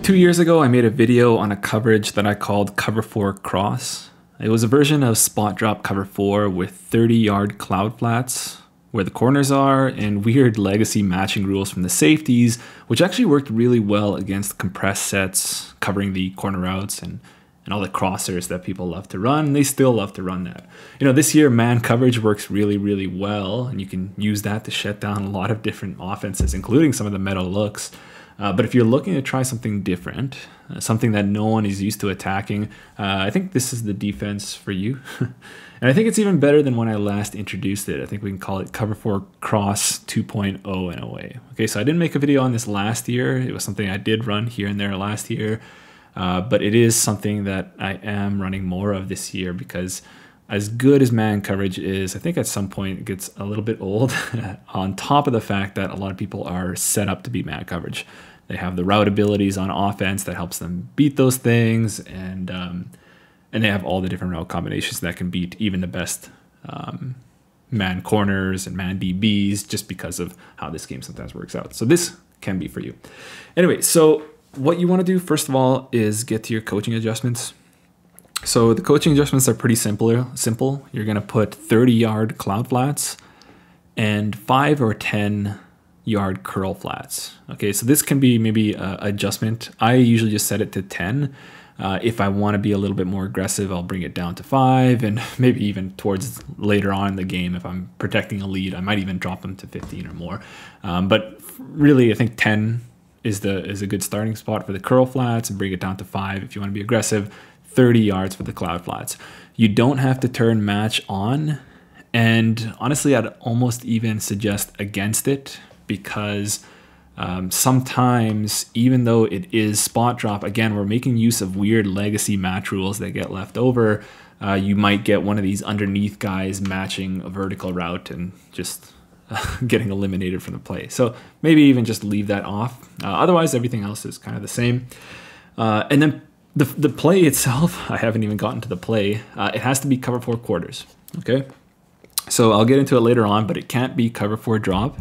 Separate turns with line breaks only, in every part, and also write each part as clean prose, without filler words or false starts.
2 years ago, I made a video on a coverage that I called Cover 4 Cross. It was a version of spot drop Cover 4 with 30-yard cloud flats where the corners are and weird legacy matching rules from the safeties, which actually worked really well against compressed sets covering the corner routes and all the crossers that people love to run. They still love to run that. You know, this year man coverage works really, really well, and you can use that to shut down a lot of different offenses, including some of the meta looks. But if you're looking to try something different, something that no one is used to attacking, I think this is the defense for you. And I think it's even better than when I last introduced it. I think we can call it Cover 4 Cross 2.0 in a way. Okay, so I didn't make a video on this last year. It was something I did run here and there last year. But it is something that I am running more of this year because as good as man coverage is, I think at some point it gets a little bit old on top of the fact that a lot of people are set up to beat man coverage. They have the route abilities on offense that helps them beat those things, and they have all the different route combinations that can beat even the best man corners and man DBs just because of how this game sometimes works out. So this can be for you. Anyway, so what you want to do first of all is get to your coaching adjustments. So the coaching adjustments are pretty simple. You're going to put 30-yard cloud flats and 5 or 10-yard curl flats. Okay, so this can be maybe an adjustment. I usually just set it to 10. If I want to be a little bit more aggressive, I'll bring it down to 5, and maybe even towards later on in the game, if I'm protecting a lead, I might even drop them to 15 or more. But really, I think 10 is a good starting spot for the curl flats, and bring it down to 5 if you want to be aggressive. 30 yards for the cloud flats. You don't have to turn match on, and honestly I'd almost even suggest against it because sometimes, even though it is spot drop, again, we're making use of weird legacy match rules that get left over. You might get one of these underneath guys matching a vertical route and just getting eliminated from the play. So maybe even just leave that off. Otherwise, everything else is kind of the same. And then the play itself, I haven't even gotten to the play. It has to be cover 4 quarters, okay? So I'll get into it later on, but it can't be cover 4 drop.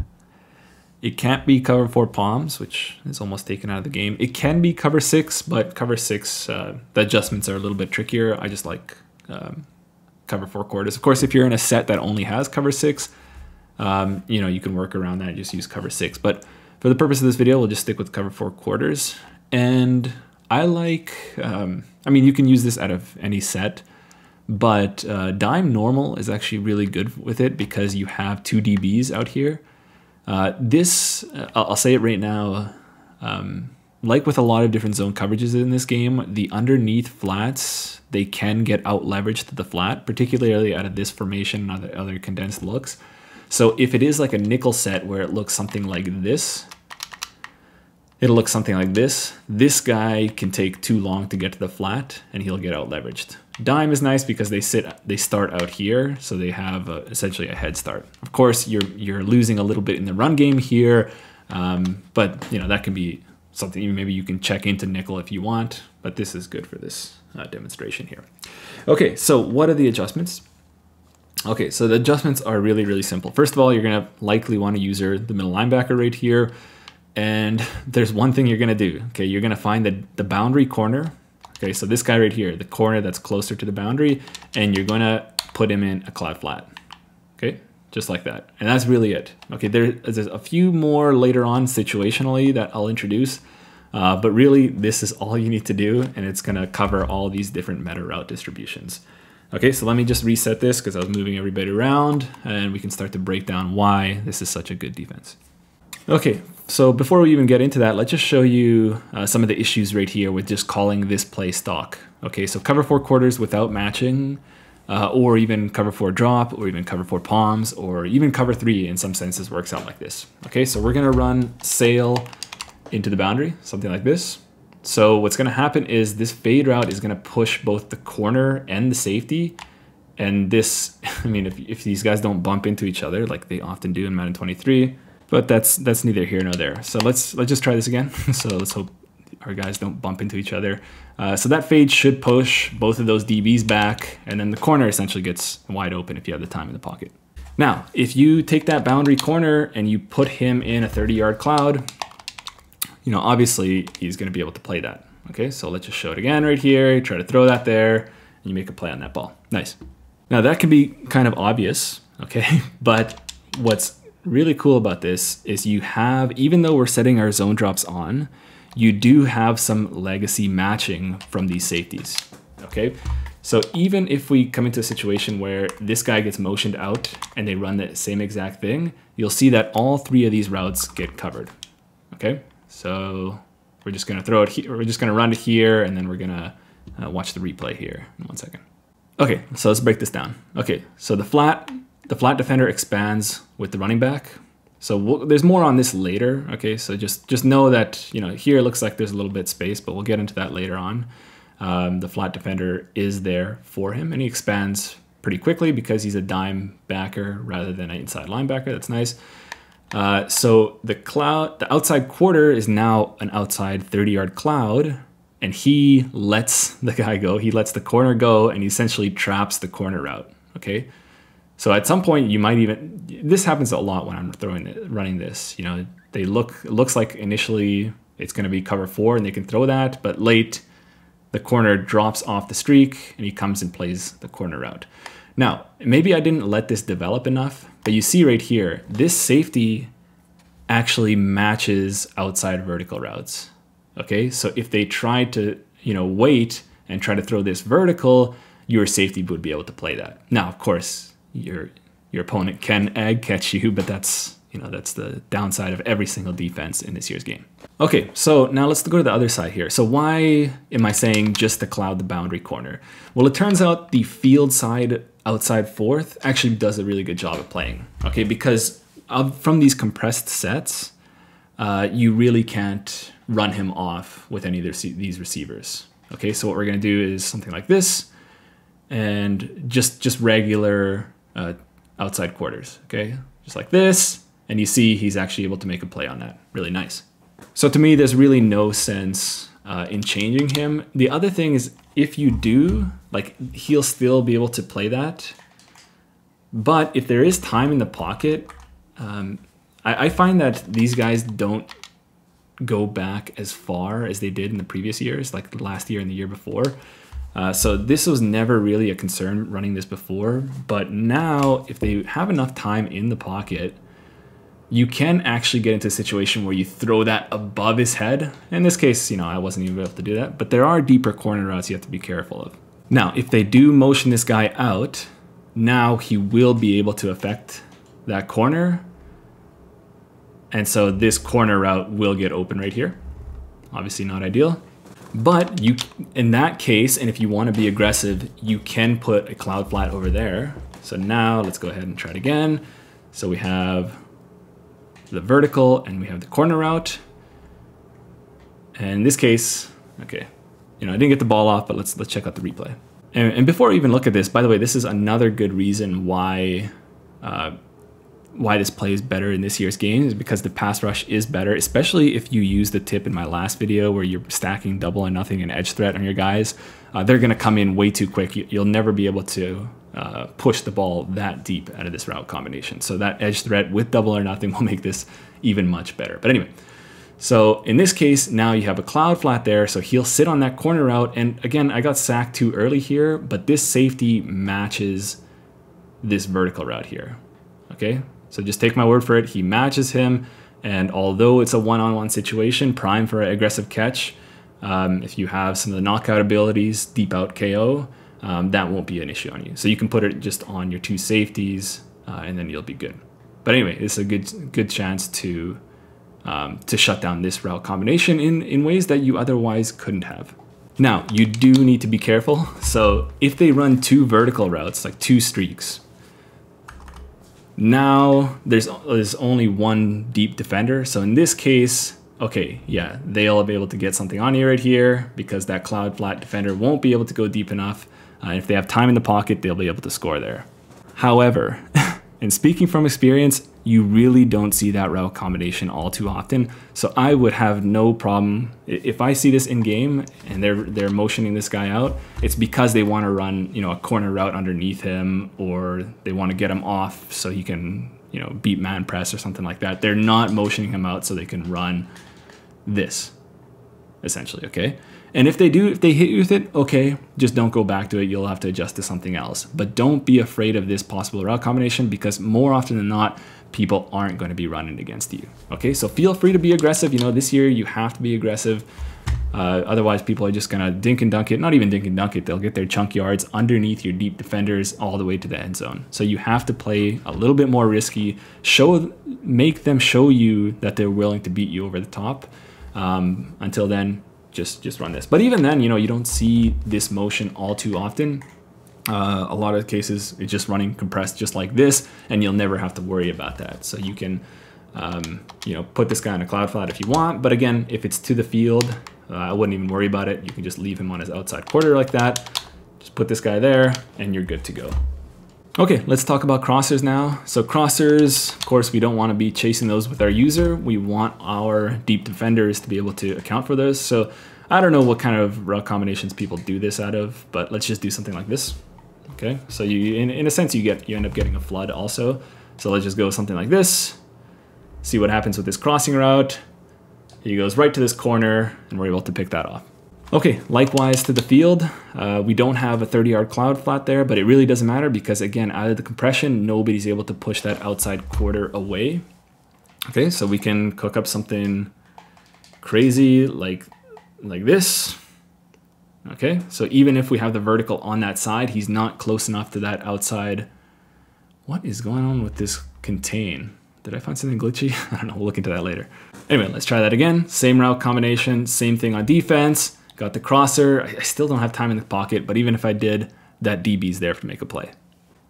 It can't be cover 4 palms, which is almost taken out of the game. It can be cover 6, but cover 6, the adjustments are a little bit trickier. I just like cover 4 quarters. Of course, if you're in a set that only has cover 6, you know, you can work around that and just use cover 6. But for the purpose of this video, we'll just stick with cover 4 quarters. And I like, I mean, you can use this out of any set, but dime normal is actually really good with it because you have 2 DBs out here. I'll say it right now, like with a lot of different zone coverages in this game, the underneath flats, they can get out leveraged to the flat, particularly out of this formation and other condensed looks. So if it is like a nickel set where it looks something like this, it'll look something like this. This guy can take too long to get to the flat and he'll get out leveraged. Dime is nice because they start out here, so they have essentially a head start. Of course, you're losing a little bit in the run game here, but you know that can be something maybe you can check into nickel if you want, but this is good for this demonstration here. Okay, so what are the adjustments? Okay, so the adjustments are really, really simple. First of all, you're gonna likely want to use the middle linebacker right here. And there's one thing you're going to do. Okay, you're going to find the boundary corner. Okay, so this guy right here, the corner that's closer to the boundary, and you're going to put him in a cloud flat. Okay, just like that. And that's really it. Okay, there's a few more later on situationally that I'll introduce, but really this is all you need to do, and it's going to cover all these different meta route distributions. Okay, so let me just reset this because I was moving everybody around, and we can start to break down why this is such a good defense. Okay, so before we even get into that, let's just show you some of the issues right here with just calling this play stock. Okay, so cover 4 quarters without matching, or even cover 4 drop, or even cover 4 palms, or even cover 3 in some senses works out like this. Okay, so we're gonna run sail into the boundary, something like this. So what's gonna happen is this fade route is gonna push both the corner and the safety. And this, I mean, if these guys don't bump into each other like they often do in Madden 23, but that's neither here nor there. So let's just try this again. So let's hope our guys don't bump into each other. So that fade should push both of those DBs back, and then the corner essentially gets wide open if you have the time in the pocket. Now, if you take that boundary corner and you put him in a 30-yard cloud, you know, obviously he's going to be able to play that. Okay, so let's just show it again right here. You try to throw that there, and you make a play on that ball. Nice. Now that can be kind of obvious, okay? But what's really cool about this is you have, even though we're setting our zone drops on, you do have some legacy matching from these safeties, okay? So even if we come into a situation where this guy gets motioned out and they run the same exact thing, you'll see that all three of these routes get covered, okay? So we're just gonna throw it here, we're just gonna run it here, and then we're gonna watch the replay here in 1 second. Okay, so let's break this down. Okay, so the flat defender expands with the running back. So there's more on this later, okay? So just know that, you know, here it looks like there's a little bit of space, but we'll get into that later on. The flat defender is there for him, and he expands pretty quickly because he's a dime backer rather than an inside linebacker. That's nice. So the outside quarter is now an outside 30-yard cloud, and he lets the guy go. He lets the corner go, and he essentially traps the corner route, okay? So at some point you might even, this happens a lot when I'm running this, you know, it looks like initially it's going to be cover 4 and they can throw that, but late the corner drops off the streak and he comes and plays the corner route. Now, maybe I didn't let this develop enough, but you see right here, this safety actually matches outside vertical routes. Okay, so if they tried to, you know, wait and try to throw this vertical, your safety would be able to play that. Now, of course, your opponent can egg catch you, but that's, you know, that's the downside of every single defense in this year's game. Okay, so now let's go to the other side here. So why am I saying just to cloud the boundary corner? Well, it turns out the field side outside fourth actually does a really good job of playing. Okay, because from these compressed sets, you really can't run him off with any of these receivers. Okay, so what we're gonna do is something like this, and just regular outside quarters, okay? Just like this, and you see he's actually able to make a play on that. Really nice. So to me, there's really no sense in changing him. The other thing is, if you do, like, he'll still be able to play that, but if there is time in the pocket, I find that these guys don't go back as far as they did in the previous years, like last year and the year before. So this was never really a concern running this before, but now if they have enough time in the pocket, you can actually get into a situation where you throw that above his head. In this case, you know, I wasn't even able to do that, but there are deeper corner routes you have to be careful of. Now, if they do motion this guy out, now he will be able to affect that corner. And so this corner route will get open right here. Obviously not ideal. But you, in that case, and if you want to be aggressive, you can put a cloud flat over there. So now let's go ahead and try it again. So we have the vertical and we have the corner route. And in this case, okay, you know, I didn't get the ball off, but let's check out the replay. And before we even look at this, by the way, this is another good reason why this plays better in this year's game, is because the pass rush is better, especially if you use the tip in my last video where you're stacking double and nothing and edge threat on your guys. They're going to come in way too quick. You'll never be able to push the ball that deep out of this route combination. So that edge threat with double or nothing will make this even much better. But anyway, so in this case, now you have a cloud flat there, so he'll sit on that corner route. And again, I got sacked too early here, but this safety matches this vertical route here, okay? So just take my word for it, he matches him, and although it's a one-on-one situation, prime for an aggressive catch, if you have some of the knockout abilities, deep out KO, that won't be an issue on you. So you can put it just on your two safeties, and then you'll be good. But anyway, it's a good chance to shut down this route combination in ways that you otherwise couldn't have. Now, you do need to be careful. So if they run two vertical routes, like two streaks, now there's only one deep defender. So in this case, okay, yeah, they'll be able to get something on you right here because that cloud flat defender won't be able to go deep enough. If they have time in the pocket, they'll be able to score there. However, and speaking from experience, you really don't see that route combination all too often. So I would have no problem if I see this in game and they're motioning this guy out. It's because they want to run, you know, a corner route underneath him, or they want to get him off so he can, you know, beat man press or something like that. They're not motioning him out so they can run this, essentially, okay? And if they hit you with it, okay, just don't go back to it. You'll have to adjust to something else. But don't be afraid of this possible route combination, because more often than not, people aren't going to be running against you, okay? So feel free to be aggressive. You know, this year you have to be aggressive. Otherwise, people are just going to dink and dunk it. Not even dink and dunk it. They'll get their chunk yards underneath your deep defenders all the way to the end zone. So you have to play a little bit more risky. Make them show you that they're willing to beat you over the top. Until then, just run this. But even then, you know, you don't see this motion all too often. A lot of cases, it's just running compressed just like this, and you'll never have to worry about that. So you can, you know, put this guy on a cloud flat if you want. But again, if it's to the field, I wouldn't even worry about it. You can just leave him on his outside quarter like that. Just put this guy there and you're good to go. Okay, let's talk about crossers now. So crossers, of course, we don't want to be chasing those with our user. We want our deep defenders to be able to account for those. So I don't know what kind of route combinations people do this out of, but let's just do something like this. Okay, so you, in a sense, you end up getting a flood also. So let's just go something like this. See what happens with this crossing route. He goes right to this corner, and we're able to pick that off. Okay, likewise to the field. We don't have a 30-yard cloud flat there, but it really doesn't matter because, again, out of the compression, nobody's able to push that outside quarter away. Okay, so we can cook up something crazy like this. Okay, so even if we have the vertical on that side, he's not close enough to that outside. What is going on with this contain? Did I find something glitchy? I don't know, we'll look into that later. Anyway, let's try that again. Same route combination, same thing on defense. Got the crosser. I still don't have time in the pocket, but even if I did, that DB's there to make a play.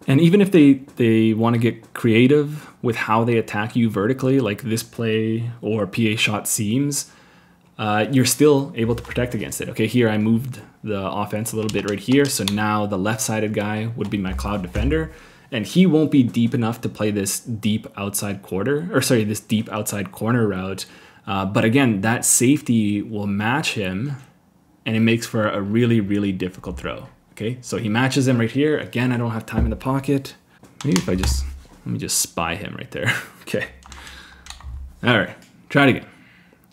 And even if they want to get creative with how they attack you vertically, like this play or PA shot seams, you're still able to protect against it. Okay, here I moved the offense a little bit right here. So now the left-sided guy would be my cloud defender. And he won't be deep enough to play this deep outside quarter, or sorry, this deep outside corner route. But again, that safety will match him, and it makes for a really, really difficult throw. Okay, so he matches him right here. Again, I don't have time in the pocket. Maybe if let me just spy him right there. Okay. All right, try it again.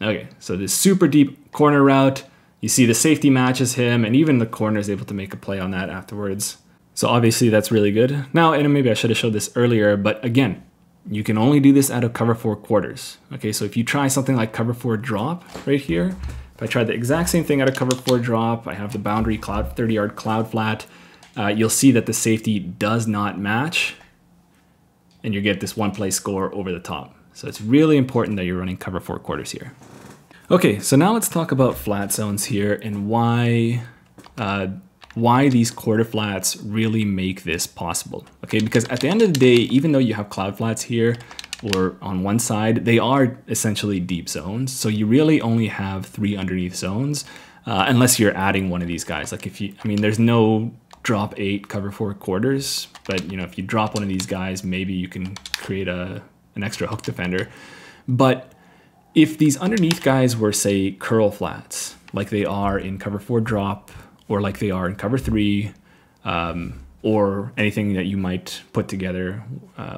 Okay, so this super deep corner route, you see the safety matches him, and even the corner is able to make a play on that afterwards. So obviously that's really good. Now, and maybe I should have showed this earlier, but again, you can only do this out of cover 4 quarters. Okay, so if you try something like cover 4 drop right here, if I tried the exact same thing out of cover 4 drop, I have the boundary cloud, 30-yard cloud flat, you'll see that the safety does not match, and you get this one play score over the top. So it's really important that you're running cover 4 quarters here. Okay, so now let's talk about flat zones here and why these quarter flats really make this possible. Okay, because at the end of the day, even though you have cloud flats here or on one side, they are essentially deep zones. So you really only have 3 underneath zones, unless you're adding one of these guys. Like if you, I mean, there's no drop 8 cover 4 quarters, but you know, if you drop one of these guys, maybe you can create an extra hook defender. But if these underneath guys were, say, curl flats, like they are in cover 4 drop, or like they are in cover 3, or anything that you might put together,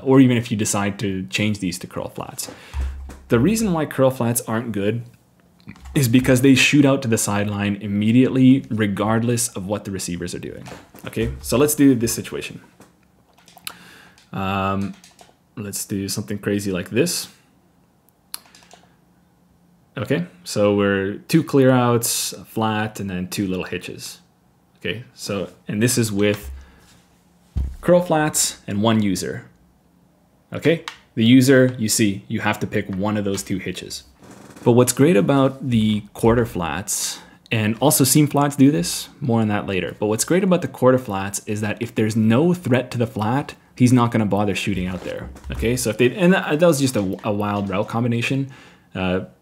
or even if you decide to change these to curl flats. The reason why curl flats aren't good is because they shoot out to the sideline immediately, regardless of what the receivers are doing. Okay, so let's do this situation. Let's do something crazy like this. Okay, so we're 2 clear outs, a flat, and then 2 little hitches. Okay, so, and this is with curl flats and 1 user. Okay, the user, you see, you have to pick one of those 2 hitches. But what's great about the quarter flats, and also seam flats do this, more on that later, but what's great about the quarter flats is that if there's no threat to the flat, he's not gonna bother shooting out there. Okay, so if they, and that was just a wild route combination.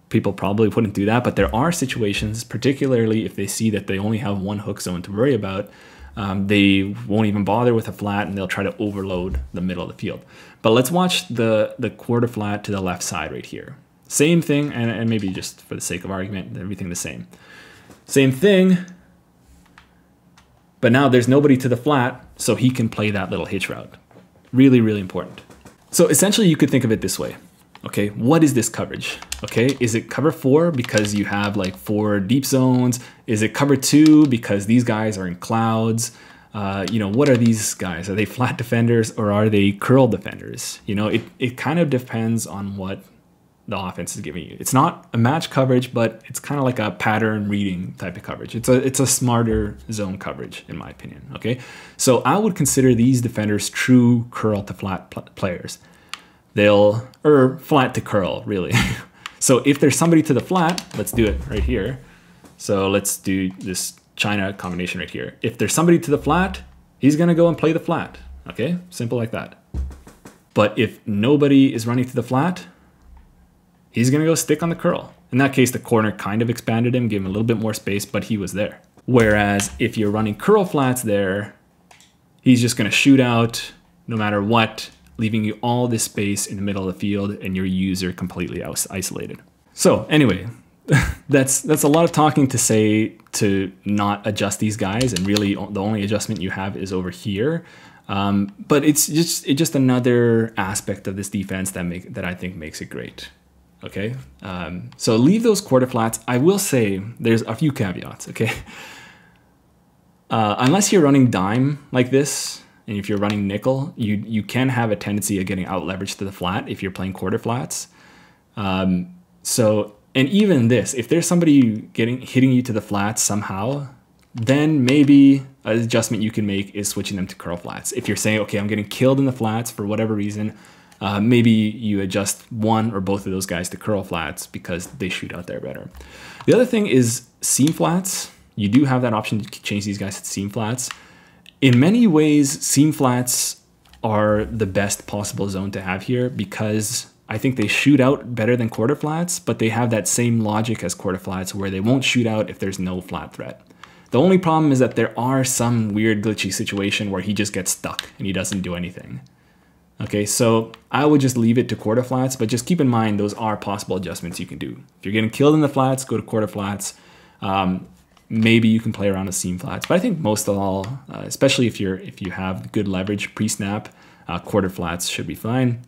People probably wouldn't do that, but there are situations, particularly if they see that they only have 1 hook zone to worry about, they won't even bother with a flat and they'll try to overload the middle of the field. But let's watch the quarter flat to the left side right here. Same thing, and maybe just for the sake of argument, everything the same. Same thing, but now there's nobody to the flat, so he can play that little hitch route. Really, really important. So essentially you could think of it this way. Okay, what is this coverage? Okay, is it cover 4 because you have like 4 deep zones? Is it cover 2 because these guys are in clouds? You know, what are these guys? Are they flat defenders or are they curl defenders? You know, it kind of depends on what the offense is giving you. It's not a match coverage, but it's kind of like a pattern reading type of coverage. It's a smarter zone coverage, in my opinion. Okay, so I would consider these defenders true curl to flat players. Or flat to curl, really. So if there's somebody to the flat, let's do it right here. So let's do this China combination right here. If there's somebody to the flat, he's gonna go and play the flat. Okay, simple like that. But if nobody is running to the flat, he's gonna go stick on the curl. In that case, the corner kind of expanded him, gave him a little bit more space, but he was there. Whereas if you're running curl flats there, he's just gonna shoot out no matter what, leaving you all this space in the middle of the field and your user completely isolated. So anyway, that's a lot of talking to say to not adjust these guys, and really the only adjustment you have is over here. But it's just another aspect of this defense that I think makes it great. Okay, so leave those quarter flats. I will say there's a few caveats. Okay, unless you're running dime like this, and if you're running nickel, you can have a tendency of getting out leveraged to the flat if you're playing quarter flats. And even this, if there's somebody hitting you to the flats somehow, then maybe an adjustment you can make is switching them to curl flats. If you're saying, okay, I'm getting killed in the flats for whatever reason, maybe you adjust one or both of those guys to curl flats because they shoot out there better. The other thing is seam flats. You do have that option to change these guys to seam flats. In many ways, seam flats are the best possible zone to have here because I think they shoot out better than quarter flats, but they have that same logic as quarter flats where they won't shoot out if there's no flat threat. The only problem is that there are some weird glitchy situation where he just gets stuck and he doesn't do anything. Okay, so I would just leave it to quarter flats, but just keep in mind those are possible adjustments you can do. If you're getting killed in the flats, go to quarter flats. Maybe you can play around with seam flats, but I think most of all, especially if you have good leverage pre-snap, quarter flats should be fine.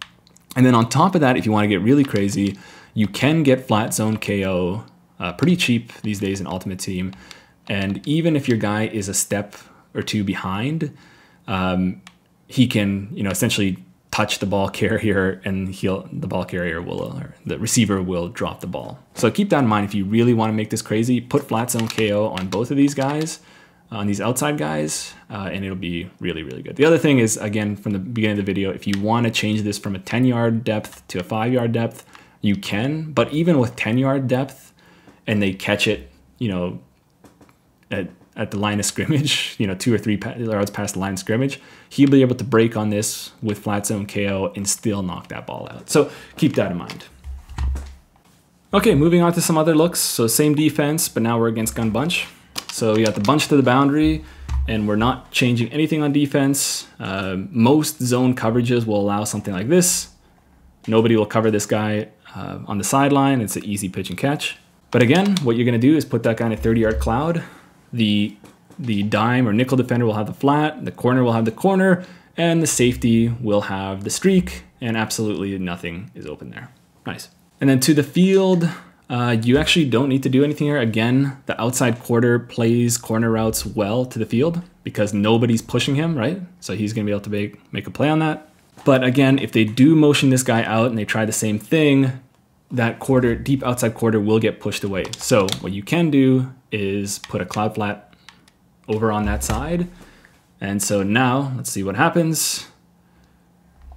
And then on top of that, if you want to get really crazy, you can get flat zone KO pretty cheap these days in Ultimate Team. And even if your guy is a step or two behind, he can, essentially touch the ball carrier and the ball carrier or the receiver will drop the ball. So keep that in mind if you really want to make this crazy. Put flat zone KO on both of these guys, on these outside guys, and it'll be really, really good. The other thing is, again, from the beginning of the video, if you want to change this from a 10-yard depth to a 5-yard depth, you can. But even with 10-yard depth and they catch it, at the line of scrimmage, 2 or 3 yards past the line of scrimmage, he'll be able to break on this with flat zone KO and still knock that ball out. So keep that in mind. Okay, moving on to some other looks. So same defense, but now we're against gun bunch. So we got the bunch to the boundary, and we're not changing anything on defense. Most zone coverages will allow something like this. Nobody will cover this guy on the sideline. It's an easy pitch and catch. But again, what you're gonna do is put that guy in a 30-yard cloud. The dime or nickel defender will have the flat, the corner will have the corner, and the safety will have the streak, and absolutely nothing is open there. Nice. And then to the field, you actually don't need to do anything here. Again, the outside quarter plays corner routes well to the field because nobody's pushing him, right? So he's gonna be able to make a play on that. But again, if they do motion this guy out and they try the same thing, that deep outside quarter will get pushed away. So what you can do is put a cloud flat over on that side. And so now let's see what happens.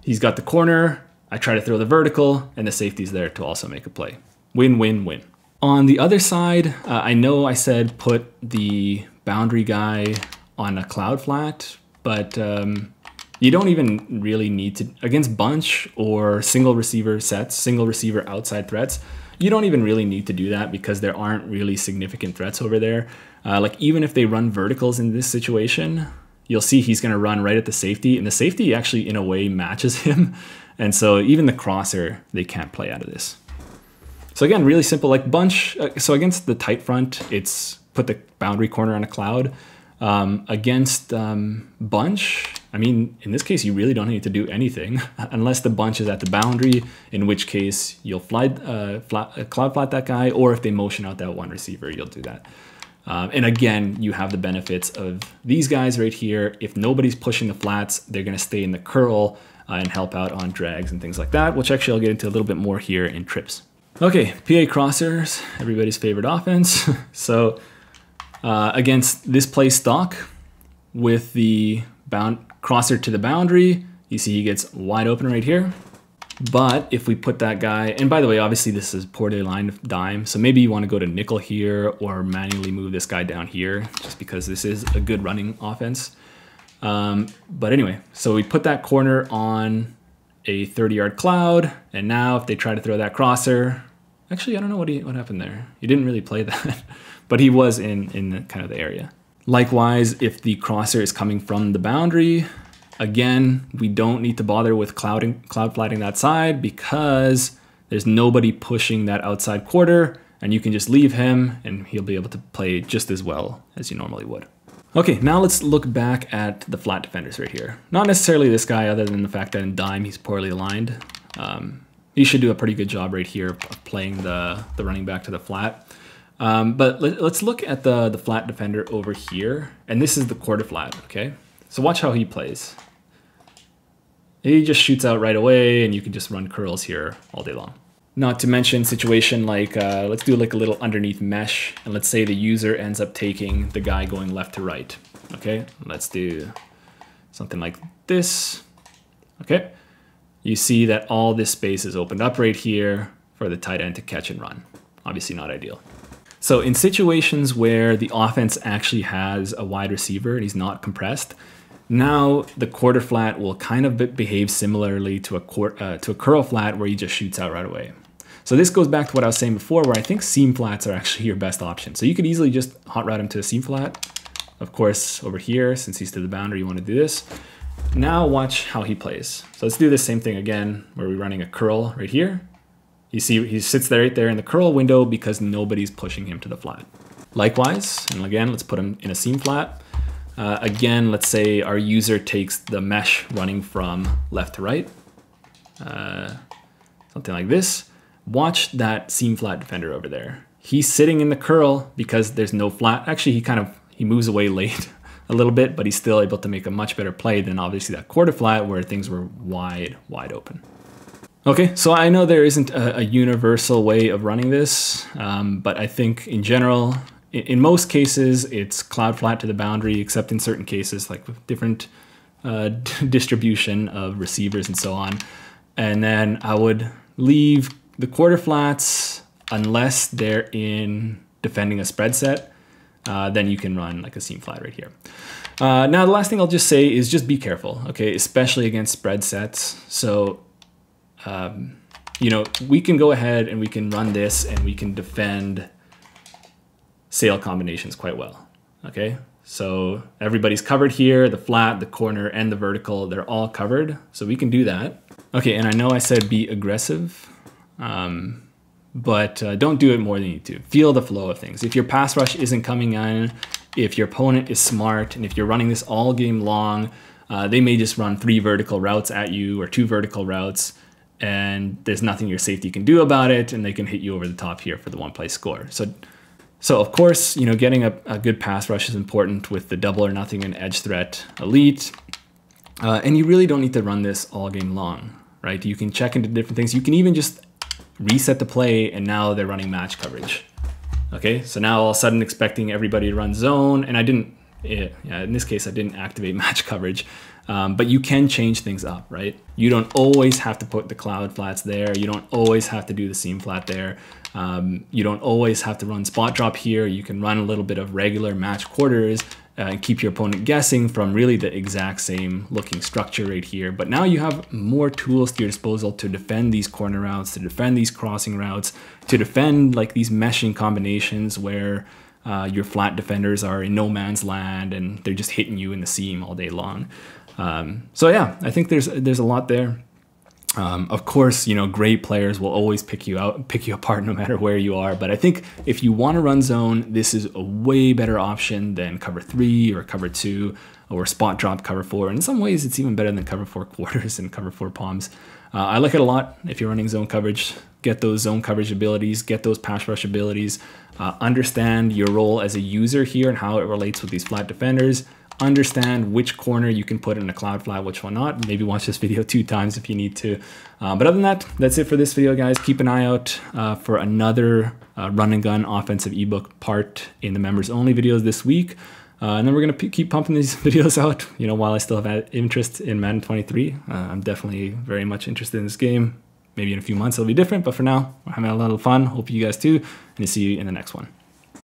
He's got the corner. I try to throw the vertical and the safety's there to also make a play. Win, win, win. On the other side, I know I said put the boundary guy on a cloud flat, but you don't even really need to, against bunch or single receiver sets, single receiver outside threats, you don't even really need to do that because there aren't really significant threats over there. Like even if they run verticals in this situation, you'll see he's gonna run right at the safety, and the safety actually in a way matches him. And so even the crosser, they can't play out of this. So again, really simple, like bunch. So against the tight front, it's put the boundary corner on a cloud. Against bunch, I mean, in this case, you really don't need to do anything unless the bunch is at the boundary, in which case you'll cloud flat that guy, or if they motion out that one receiver, you'll do that. And again, you have the benefits of these guys right here. If nobody's pushing the flats, they're going to stay in the curl and help out on drags and things like that, which actually I'll get into a little bit more here in trips. Okay, PA crossers, everybody's favorite offense. So against this play stock with the crosser to the boundary, you see he gets wide open right here. But if we put that guy, and by the way, obviously this is poorly aligned dime, so maybe you want to go to nickel here or manually move this guy down here, just because this is a good running offense. But anyway, so we put that corner on a 30-yard cloud, and now if they try to throw that crosser, actually I don't know what happened there. He didn't really play that, but he was in the, kind of the area. Likewise, if the crosser is coming from the boundary, again, we don't need to bother with cloud flatting that side because there's nobody pushing that outside quarter, and you can just leave him and he'll be able to play just as well as you normally would. Okay, now let's look back at the flat defenders right here. Not necessarily this guy, other than the fact that in dime he's poorly aligned. He should do a pretty good job right here of playing the running back to the flat. But let's look at the flat defender over here, and this is the quarter flat, okay? So watch how he plays. He just shoots out right away, and you can just run curls here all day long. Not to mention situation like, let's do like a little underneath mesh, and let's say the user ends up taking the guy going left to right. Okay, let's do something like this. Okay, you see that all this space is opened up right here for the tight end to catch and run. Obviously not ideal. So in situations where the offense actually has a wide receiver and he's not compressed, now the quarter flat will kind of behave similarly to a curl flat where he just shoots out right away. So this goes back to what I was saying before, where I think seam flats are actually your best option. So you could easily just hot route him to a seam flat. Of course, over here, since he's to the boundary, you want to do this. Now watch how he plays. So let's do the same thing again, where we're running a curl right here. You see he sits there right there in the curl window because nobody's pushing him to the flat. Likewise, and again, let's put him in a seam flat. Again, let's say our user takes the mesh running from left to right. Something like this. Watch that seam flat defender over there. He's sitting in the curl because there's no flat. Actually, he moves away late a little bit, but he's still able to make a much better play than obviously that quarter flat where things were wide open. Okay, so I know there isn't a universal way of running this, but I think in general, in most cases, it's cloud flat to the boundary, except in certain cases, like with different distribution of receivers and so on. And then I would leave the quarter flats unless they're in defending a spread set. Then you can run like a seam flat right here. Now, the last thing I'll just say is just be careful, okay, especially against spread sets. So, you know, we can go ahead and we can run this and we can defend sail combinations quite well, okay? So everybody's covered here, the flat, the corner, and the vertical, they're all covered. So we can do that. Okay, and I know I said be aggressive, but don't do it more than you need to. Feel the flow of things. If your pass rush isn't coming in, if your opponent is smart, and if you're running this all game long, they may just run 3 vertical routes at you or 2 vertical routes, and there's nothing your safety can do about it, and they can hit you over the top here for the 1-play score. So of course, you know, getting a good pass rush is important with the double or nothing and edge threat elite. And you really don't need to run this all game long, right? You can check into different things. You can even just reset the play, and now they're running match coverage. Okay, so now all of a sudden expecting everybody to run zone, and I didn't, in this case, I didn't activate match coverage, but you can change things up, right? You don't always have to put the cloud flats there. You don't always have to do the seam flat there. You don't always have to run spot drop here. You can run a little bit of regular match quarters and keep your opponent guessing from really the exact same looking structure right here. But now you have more tools to your disposal to defend these corner routes, to defend these crossing routes, to defend like these meshing combinations where your flat defenders are in no man's land and they're just hitting you in the seam all day long. So yeah, I think there's a lot there. Of course, you know, great players will always pick you apart no matter where you are. But I think if you want to run zone, this is a way better option than cover 3 or cover 2. or spot drop cover 4. In some ways, it's even better than cover 4 quarters and cover 4 palms. I like it a lot if you're running zone coverage. Get those zone coverage abilities, get those pass rush abilities, understand your role as a user here and how it relates with these flat defenders. Understand which corner you can put in a cloud flat, which one not. Maybe watch this video 2 times if you need to. But other than that, that's it for this video, guys. Keep an eye out for another run and gun offensive ebook part in the members only videos this week. And then we're going to keep pumping these videos out, you know, while I still have interest in Madden 23. I'm definitely very much interested in this game. Maybe in a few months it'll be different, but for now, we're having a lot of fun. Hope you guys too, and see you in the next one.